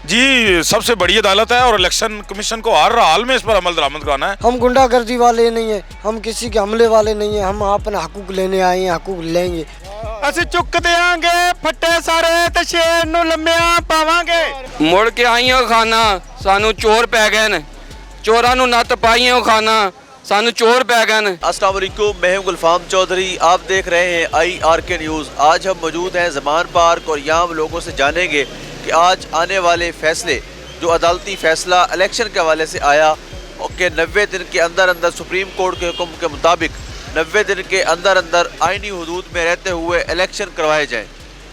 जी सबसे बड़ी अदालत है और इलेक्शन कमीशन को हर हाल में इस पर अमल दरामद कराना है। हम गुंडागर्दी वाले नहीं है, हम किसी के हमले वाले नहीं है, हम अपना हकूक लेने आए हैं, हकूक लेंगे। ਅਸੀਂ ਚੁੱਕ ਦੇਾਂਗੇ ਫੱਟੇ ਸਾਰੇ ਤੇ ਸ਼ੇਰ ਨੂੰ ਲੰਮਿਆਂ ਪਾਵਾਂਗੇ। ਮੁੜ ਕੇ ਆਈਆਂ ਖਾਨਾ ਸਾਨੂੰ ਚੋਰ ਪੈ ਗਏ ਨੇ, ਚੋਰਾਂ ਨੂੰ ਨੱਤ ਪਾਈਆਂ ਖਾਨਾ ਸਾਨੂੰ चोर पै गए। अस्सलाम वालेकुम, मैं हूं गुलफाम चौधरी, आप देख रहे हैं IRK न्यूज़। आज हम मौजूद हैं ज़मान पार्क और यहाँ हम लोगों से जानेंगे कि आज आने वाले फ़ैसले, जो अदालती फ़ैसला इलेक्शन के हवाले से आया कि 90 दिन के अंदर अंदर सुप्रीम कोर्ट के हुक्म के मुताबिक 90 दिन के अंदर अंदर आइनी हदूद में रहते हुए इलेक्शन करवाए जाएँ।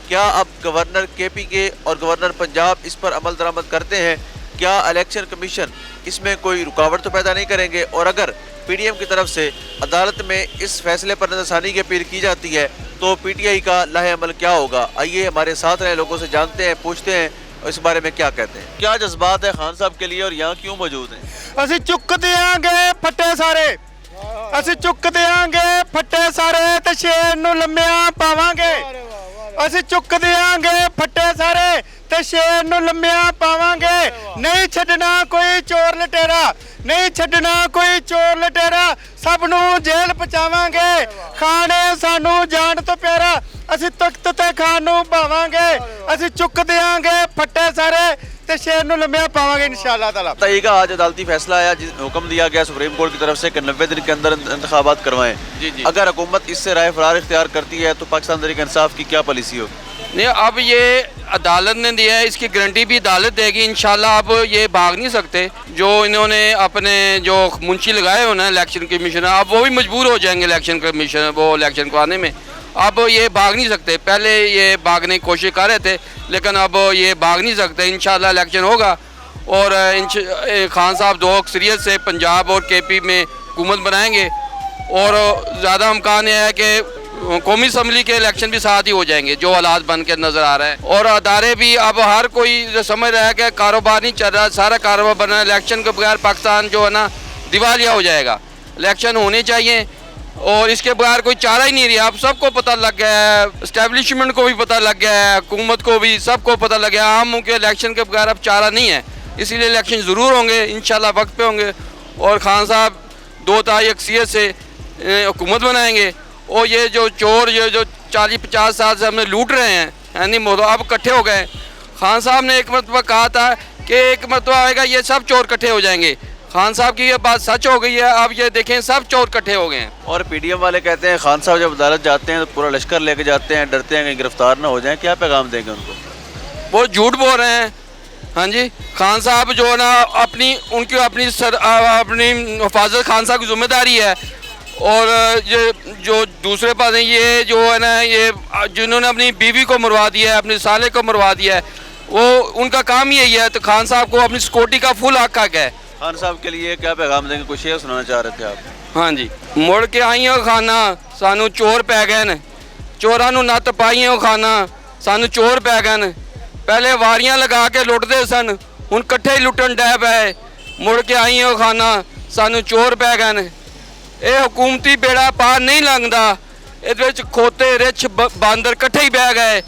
क्या अब गवर्नर KP और गवर्नर पंजाब इस पर अमल दरामद करते हैं? क्या इलेक्शन कमीशन इसमें कोई रुकावट तो पैदा नहीं करेंगे? और अगर PDM की तरफ से अदालत में इस फैसले पर नज़रसानी की अपील की जाती है तो PTI का लाहे अमल क्या होगा? आइए हमारे साथ रहे लोगों से जानते हैं, पूछते हैं और इस बारे में क्या कहते हैं। क्या जज्बात है खान साहब के लिए और यहाँ क्यों मौजूद हैं? ਅਸੀਂ ਚੁੱਕ ਦੇਾਂਗੇ ਫੱਟੇ ਸਾਰੇ, ਅਸੀਂ ਚੁੱਕ ਦੇਾਂਗੇ ਫੱਟੇ ਸਾਰੇ ਤੇ ਸ਼ੇਰ ਨੂੰ ਲੰਮਿਆਂ ਪਾਵਾਂਗੇ। ਅਸੀਂ ਚੁੱਕ ਦੇਾਂਗੇ ਫੱਟੇ ਸਾਰੇ ਤੇ ਸ਼ੇਰ ਨੂੰ ਲੰਮਿਆਂ ਪਾਵਾਂਗੇ। ਨਹੀਂ ਛੱਡਣਾ ਕੋਈ ਚੋਰ ਲਟੇਰਾ, ਨਹੀਂ ਛੱਡਣਾ ਕੋਈ ਚੋਰ ਲਟੇਰਾ, ਸਭ ਨੂੰ ਜੇਲ੍ਹ ਪਹੁੰਚਾਵਾਂਗੇ। ਖਾਣੇ ਸਾਨੂੰ ਜਾਨ ਤੋਂ ਪਿਆਰਾ, ਅਸੀਂ ਤਖਤ ਤੇ ਖਾਨ ਨੂੰ ਭਾਵਾਂਗੇ। ਅਸੀਂ ਚੁੱਕ ਦੇਾਂਗੇ ਫੱਟੇ ਸਾਰੇ ਤੇ ਸ਼ੇਰ ਨੂੰ ਲੰਮਿਆਂ ਪਾਵਾਂਗੇ इंशाअल्लाह ताला। बताइएगा, आज अदालती फैसला आया, हुक्म दिया गया सुप्रीम कोर्ट की तरफ से कि 90 दिन के अंदर इंतखाबात करवाएं। जी। अगर हुकूमत इससे राय फरार इख्तियार करती है तो पाकिस्तान तहरीक इंसाफ की क्या पॉलिसी होगी? नहीं, अब ये अदालत ने दिया है, इसकी गारंटी भी अदालत देगी इंशाल्लाह। अब ये भाग नहीं सकते, जो इन्होंने अपने जो मुंशी लगाए हो ना इलेक्शन कमीशन, अब वो भी मजबूर हो जाएंगे इलेक्शन कमीशन वो इलेक्शन करवाने में। अब ये भाग नहीं सकते, पहले ये भागने की कोशिश कर रहे थे लेकिन अब ये भाग नहीं सकते। इंशाल्लाह इलेक्शन होगा और खान साहब दो अक्सरियत से पंजाब और KP में हुकूमत बनाएंगे और ज़्यादा अमकान यह है कि कौमी असम्बली के इलेक्शन भी साथ ही हो जाएंगे जो हालात बन के नज़र आ रहा है। और अदारे भी अब हर कोई जो समझ रहा है कि कारोबार नहीं चल रहा, सारा कारोबार बन रहा है, इलेक्शन के बगैर पाकिस्तान जो है ना दिवालिया हो जाएगा। इलेक्शन होने चाहिए और इसके बगैर कोई चारा ही नहीं रहा। अब सबको पता लग गया है, इस्टेब्लिशमेंट को भी पता लग गया है, हुकूमत को भी, सबको पता लग गया है आम के इलेक्शन के बगैर अब चारा नहीं है। इसीलिए इलेक्शन ज़रूर होंगे इंशाल्लाह, वक्त पे होंगे और खान साहब दो ताई अक्सियत से हुकूमत बनाएंगे। और ये जो चोर ये जो 40-50 साल से हमें लूट रहे हैं यानी अब इकट्ठे हो गए। खान साहब ने एक मरतबा कहा था कि एक मरतबा आएगा ये सब चोर इकट्ठे हो जाएंगे। खान साहब की ये बात सच हो गई है, अब ये देखें सब चोर इकट्ठे हो गए हैं। और PDM वाले कहते हैं खान साहब जब अदालत जाते हैं तो पूरा लश्कर लेके जाते हैं, डरते हैं कहीं गिरफ्तार ना हो जाएं। क्या पैगाम देंगे उनको? वो झूठ बोल रहे हैं। हाँ जी, खान साहब जो है ना अपनी हिफाजत खान साहब की जिम्मेदारी है। और ये जो दूसरे पास हैं ये जो है ना ये जिन्होंने अपनी बीवी को मरवा दिया है, अपने साले को मरवा दिया है, वो उनका काम ही यही है। तो खान साहब को अपनी सिक्योरिटी का फुल हक है। खान साहब के लिए क्या पैगाम देंगे? कुछ शेर सुनाना चाह रहे थे आप? हाँ जी, मुड़ के आईਆਂ खाना सानू चोर पै गए ने, चोरां नू नत्त पाईਆਂ खाना सानू चोर पै गए ने। पहले वारियां लगा के लुटते सन, हुण इकट्ठे ही लुटन डै पए। मुड़ के आईਆਂ खाना सानू चोर पै गए ने। ये हुकूमती बेड़ा पार नहीं लंघदा, इहदे विच खोते रिछ बांदर इकट्ठे ही बह गए।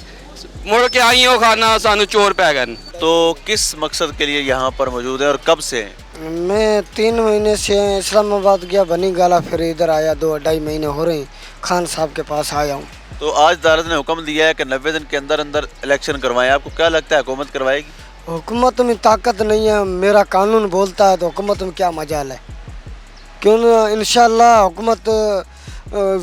मुड़ के आईਆਂ खाना सानू चोर पै गए। तो किस मकसद के लिए यहाँ पर मौजूद है और कब से हैं? मैं 3 महीने से इस्लामाबाद गया, बनी गाला, फिर इधर आया, 2-2.5 महीने हो रहे हैं, खान साहब के पास आया हूँ। तो आज अदालत ने हुक्म दिया है कि 90 दिन के अंदर अंदर इलेक्शन करवाएं। आपको क्या लगता है हुकूमत करवाएगी? हुकूमत में ताकत नहीं है, मेरा कानून बोलता है तो हुकूमत में क्या मजाल है? क्यों इंशाल्लाह हुकूमत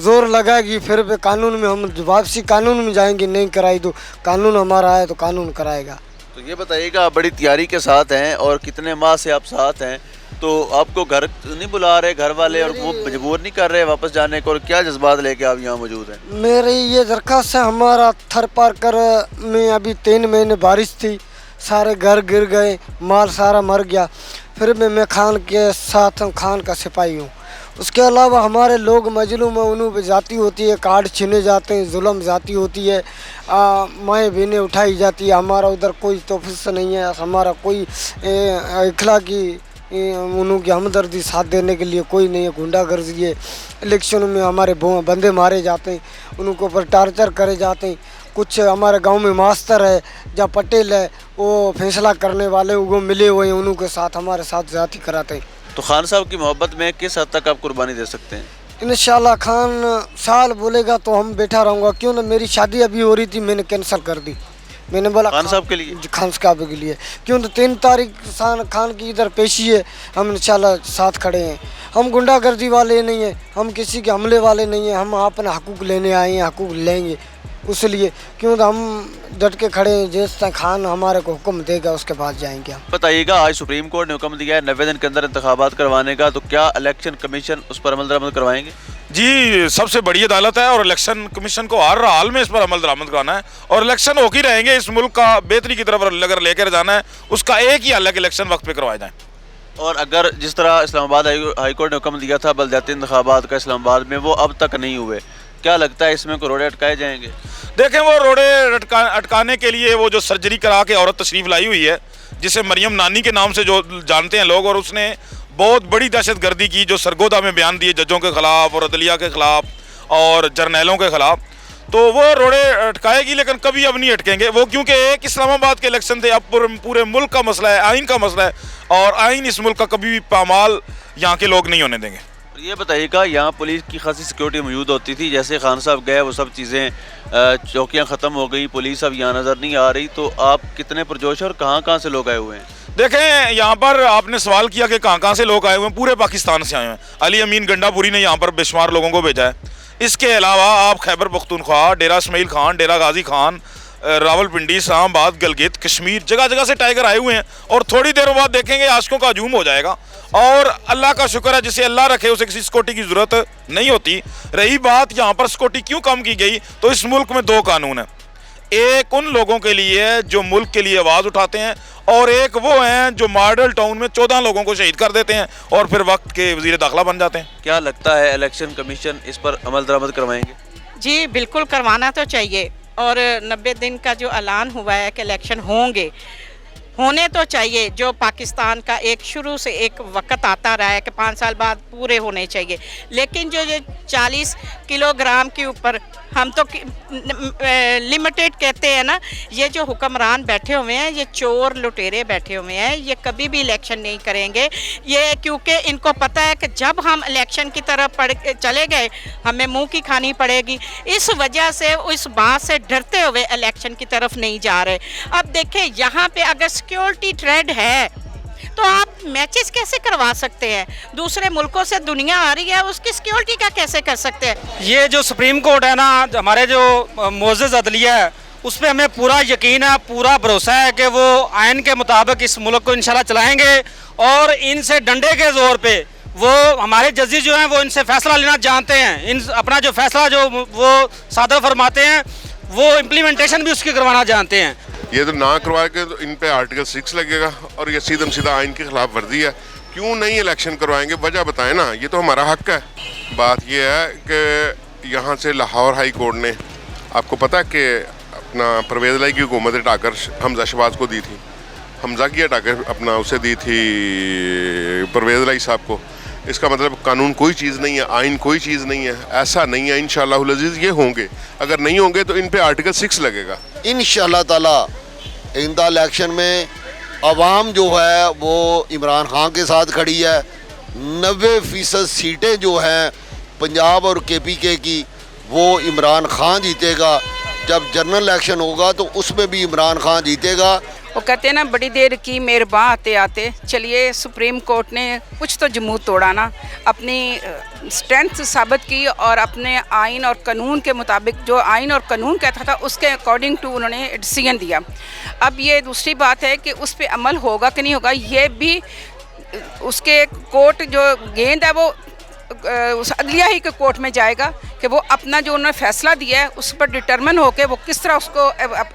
ज़ोर लगाएगी, फिर भी कानून में हम वापसी कानून में जाएंगे। नहीं कराई तो कानून हमारा है तो कानून कराएगा। तो ये बताइएगा, आप बड़ी तैयारी के साथ हैं और कितने माह से आप साथ हैं, तो आपको घर नहीं बुला रहे घर वाले और वो मजबूर नहीं कर रहे वापस जाने को? और क्या जज्बात लेके आप यहाँ मौजूद हैं? मेरी ये दरख्वास्त है, हमारा थर पार कर में अभी 3 महीने बारिश थी, सारे घर गिर गए, माल सारा मर गया। फिर भी मैं खान के साथ हूँ, खान का सिपाही हूँ। उसके अलावा हमारे लोग मजलूम हैं, उन्हों पर जाती होती है, कार्ड छीने जाते हैं, जुल्म जाती होती है, माएँ बहनें उठाई जाती है। हमारा उधर कोई तोफिस नहीं है, हमारा कोई इखलाकी उनकी हमदर्दी साथ देने के लिए कोई नहीं है। गुंडागर्दी है, इलेक्शन में हमारे बंदे मारे जाते हैं, उनको पर टार्चर करे जाते हैं। कुछ हमारे गांव में मास्टर है या पटेल है, वो फैसला करने वाले वो मिले हुए हैं, उन्हों के साथ हमारे साथ ज्यादती कराते हैं। तो खान साहब की मोहब्बत में किस हद तक आप कुर्बानी दे सकते हैं? इंशाल्लाह खान साल बोलेगा तो हम बैठा रहूँगा। क्यों ना, मेरी शादी अभी हो रही थी, मैंने कैंसिल कर दी। मैंने बोला खान साहब के लिए? खान साहब के लिए। क्यों तो 3 तारीख खान की इधर पेशी है, हम इंशाल्लाह साथ खड़े हैं। हम गुंडागर्दी वाले नहीं हैं, हम किसी के हमले वाले नहीं हैं, हम अपने हकूक़ लेने आए हैं, हकूक़ लेंगे। उसलिए क्यों तो हम डट के खड़े हैं, जिस तक खान हमारे को हुक्म देगा उसके बाद जाएंगे हम। बताइएगा, आज सुप्रीम कोर्ट ने हुक्म दिया है 90 दिन के अंदर इंतखाबात करवाने का, तो क्या इलेक्शन कमीशन उस पर अमल दरामद करवाएंगे? जी, सबसे बड़ी अदालत है और इलेक्शन कमीशन को हर हाल में इस पर अमल दरामद कराना है और इलेक्शन होके ही रहेंगे। इस मुल्क का बेहतरी की तरफ अगर लेकर जाना है, उसका एक ही हल है कि इलेक्शन वक्त पे करवाए जाएं। और अगर जिस तरह इस्लामाबाद हाई कोर्ट ने हुक्म दिया था बलदियाती इंतखाबात का इस्लामाबाद में, वो अब तक नहीं हुए, क्या लगता है इसमें कोई रोड़े अटकाए जाएंगे? देखें, वो रोड़े अटकाने के लिए वो जो सर्जरी करा के औरत तशरीफ लाई हुई है, जिसे मरियम नानी के नाम से जो जानते हैं लोग, और उसने बहुत बड़ी दहशतगर्दी की, जो सरगोदा में बयान दिए जजों के ख़िलाफ़ और अदलिया के ख़िलाफ़ और जर्नैलों के ख़िलाफ़, तो वो रोड़े अटकाएगी, लेकिन कभी अब नहीं अटकेंगे वो, क्योंकि एक इस्लामाबाद के इलेक्शन थे, अब पूरे मुल्क का मसला है, आइन का मसला है, और आइन इस मुल्क का कभी भी पामाल यहाँ के लोग नहीं होने देंगे। ये बताइएगा, यहाँ पुलिस की खासी सिक्योरिटी मौजूद होती थी, जैसे खान साहब गए वो सब चीज़ें चौकियाँ ख़त्म हो गई, पुलिस अब यहाँ नज़र नहीं आ रही, तो आप कितने पुरजोश और कहाँ से लोग आए हुए हैं? देखें, यहाँ पर आपने सवाल किया कि कहाँ से लोग आए हुए हैं, पूरे पाकिस्तान से आए हैं। अली अमीन गंडापुरी ने यहाँ पर बेशुमार लोगों को भेजा है। इसके अलावा आप खैबर पख्तूनख्वा, डेरा इस्माइल खान, डेरा गाजी खान, रावलपिंडी, इस्लामाबाद, गलगित, कश्मीर, जगह जगह से टाइगर आए हुए हैं और थोड़ी देर बाद देखेंगे आशिकों का हजूम हो जाएगा। और अल्लाह का शुक्र है, जिसे अल्लाह रखे उसे किसी सिक्योरिटी की ज़रूरत नहीं होती। रही बात यहाँ पर सिक्योरिटी क्यों कम की गई, तो इस मुल्क में 2 कानून हैं। एक उन लोगों के लिए जो मुल्क के लिए आवाज़ उठाते हैं, और एक वो हैं जो मॉडल टाउन में 14 लोगों को शहीद कर देते हैं और फिर वक्त के वज़ीर दाखिला बन जाते हैं। क्या लगता है इलेक्शन कमीशन इस पर अमल दरामद करवाएंगे? जी बिल्कुल करवाना तो चाहिए, और 90 दिन का जो ऐलान हुआ है कि इलेक्शन होने तो चाहिए। जो पाकिस्तान का एक शुरू से एक वक्त आता रहा है कि 5 साल बाद पूरे होने चाहिए, लेकिन जो 40 किलोग्राम के ऊपर हम तो लिमिटेड कहते हैं ना, ये जो हुक्मरान बैठे हुए हैं, ये चोर लुटेरे बैठे हुए हैं, ये कभी भी इलेक्शन नहीं करेंगे। ये क्योंकि इनको पता है कि जब हम इलेक्शन की तरफ चले गए हमें मुंह की खानी पड़ेगी, इस वजह से इस बात से डरते हुए इलेक्शन की तरफ नहीं जा रहे। अब देखें, यहाँ पे अगर सिक्योरिटी थ्रेट है तो आप मैचेस कैसे करवा सकते हैं? दूसरे मुल्कों से दुनिया आ रही है, उसकी सिक्योरिटी का कैसे कर सकते हैं? ये जो सुप्रीम कोर्ट है ना, हमारे जो मोअज़्ज़ज़ अदलिया है, उस पर हमें पूरा यकीन है, पूरा भरोसा है कि वो आइन के मुताबिक इस मुल्क को इंशाल्लाह चलाएंगे, और इनसे डंडे के ज़ोर पे वो हमारे जजेस जो हैं वो इनसे फैसला लेना जानते हैं। इन अपना जो फैसला जो वो सादर फरमाते हैं, वो इम्प्लीमेंटेशन भी उसकी करवाना जानते हैं। ये तो ना करवा के तो इन पे आर्टिकल 6 लगेगा, और ये सीधा आइन की खिलाफ वर्जी है। क्यों नहीं इलेक्शन करवाएंगे, वजह बताएं ना, ये तो हमारा हक है। बात ये है कि यहाँ से लाहौर हाई कोर्ट ने, आपको पता है कि अपना परवेज़ लाई की हुकूमत हटाकर हमजा शहबाज को दी थी, हमजा की हटाकर अपना उसे दी थी परवेज़ लाई साहब को। इसका मतलब कानून कोई चीज़ नहीं है, आइन कोई चीज़ नहीं है, ऐसा नहीं है। इंशाअल्लाह अज़ीज़ ये होंगे, अगर नहीं होंगे तो इन पे आर्टिकल 6 लगेगा इंशाअल्लाह ताला। इंदा इलेक्शन में अवाम जो है वो इमरान खान के साथ खड़ी है। 90% सीटें जो हैं पंजाब और KPK की, वो इमरान खान जीतेगा। जब जनरल इलेक्शन होगा तो उसमें भी इमरान खान जीतेगा। वो कहते हैं ना, बड़ी देर की मेहरबान आते आते। चलिए, सुप्रीम कोर्ट ने कुछ तो जमूत तोड़ा ना, अपनी स्ट्रेंथ साबित की, और अपने आइन और कानून के मुताबिक, जो आइन और कानून कहता था उसके अकॉर्डिंग टू उन्होंने डिसीजन दिया। अब ये दूसरी बात है कि उस पर अमल होगा कि नहीं होगा, ये भी उसके कोर्ट जो गेंद है वो उस अदलिया ही के कोर्ट में जाएगा कि वो अपना जो उन्होंने फैसला दिया है उस पर डिटर्मिन होकर वो किस तरह उसको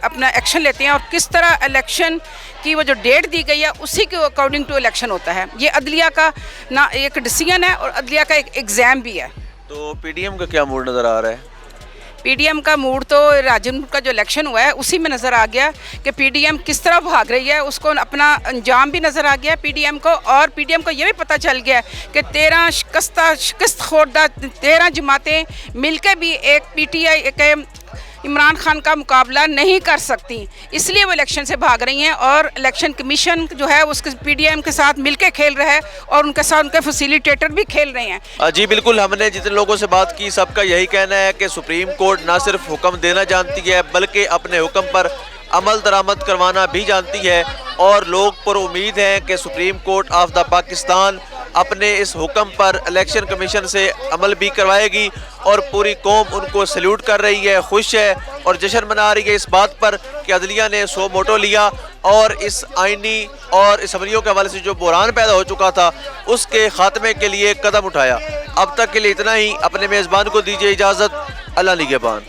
अपना एक्शन लेते हैं, और किस तरह इलेक्शन की वो जो डेट दी गई है उसी के अकॉर्डिंग टू इलेक्शन होता है। ये अदलिया का ना एक डिसीजन है और अदलिया का एक एग्ज़ाम भी है। तो PDM का क्या मूड नज़र आ रहा है? PDM का मूड तो राजनपुर का जो इलेक्शन हुआ है उसी में नज़र आ गया कि PDM किस तरह भाग रही है, उसको अपना अंजाम भी नज़र आ गया PDM को। और PDM को ये भी पता चल गया कि 13 शिकस्त खोरदा 13 जमातें मिलकर भी एक PTI के इमरान खान का मुकाबला नहीं कर सकती, इसलिए वो इलेक्शन से भाग रही हैं। और इलेक्शन कमीशन जो है उसके PDM के साथ मिलके खेल रहा है और उनके साथ उनके फैसिलिटेटर भी खेल रहे हैं। जी बिल्कुल, हमने जितने लोगों से बात की सबका यही कहना है कि सुप्रीम कोर्ट ना सिर्फ हुक्म देना जानती है बल्कि अपने हुक्म पर अमल दरामद करवाना भी जानती है, और लोग पर उम्मीद है कि supreme court of the Pakistan अपने इस हुक्म पर इलेक्शन कमीशन से अमल भी करवाएगी। और पूरी कौम उनको सल्यूट कर रही है, खुश है और जश्न मना रही है इस बात पर कि अदलिया ने सो मोटो लिया और इस आइनी और असम्बलियों के हवाले से जो बहरान पैदा हो चुका था उसके खात्मे के लिए कदम उठाया। अब तक के लिए इतना ही। अपने मेज़बान को दीजिए इजाज़त। अल्लाह निगहबान।